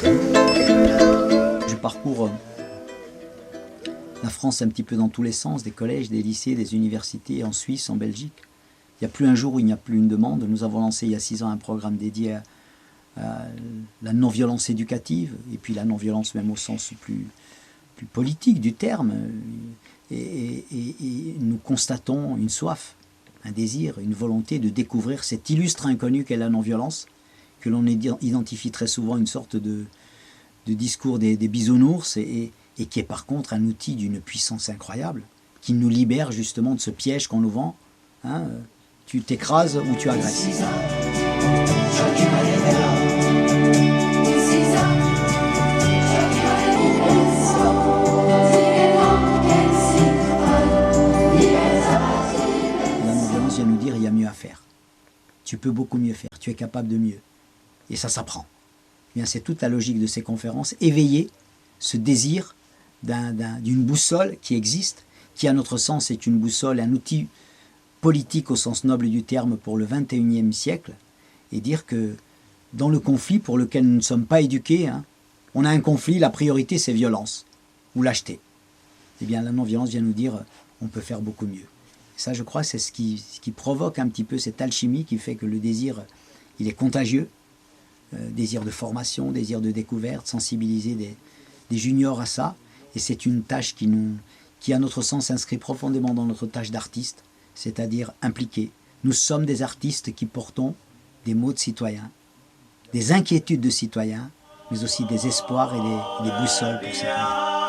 Je parcours la France un petit peu dans tous les sens, des collèges, des lycées, des universités, en Suisse, en Belgique. Il n'y a plus un jour où il n'y a plus une demande. Nous avons lancé il y a 6 ans un programme dédié à la non-violence éducative, et puis la non-violence même au sens plus politique du terme. Et nous constatons une soif, un désir, une volonté de découvrir cet illustre inconnu qu'est la non-violence, que l'on identifie très souvent une sorte de discours des bisounours, et qui est par contre un outil d'une puissance incroyable, qui nous libère justement de ce piège qu'on nous vend. Hein, tu t'écrases ou tu agresses. La non-violence vient nous dire il y a mieux à faire. Tu peux beaucoup mieux faire, tu es capable de mieux. Et ça s'apprend. Eh bien, c'est toute la logique de ces conférences, éveiller ce désir d'une boussole qui existe, qui à notre sens est une boussole, un outil politique au sens noble du terme pour le XXIe siècle, et dire que dans le conflit pour lequel nous ne sommes pas éduqués, hein, on a un conflit, la priorité c'est violence ou lâcheté. Eh bien la non-violence vient nous dire on peut faire beaucoup mieux. Et ça je crois c'est ce qui provoque un petit peu cette alchimie qui fait que le désir il est contagieux, désir de formation, désir de découverte, sensibiliser des juniors à ça, et c'est une tâche qui à notre sens s'inscrit profondément dans notre tâche d'artiste, c'est-à-dire impliqués. Nous sommes des artistes qui portons des mots de citoyens, des inquiétudes de citoyens, mais aussi des espoirs et des boussoles pour citoyens.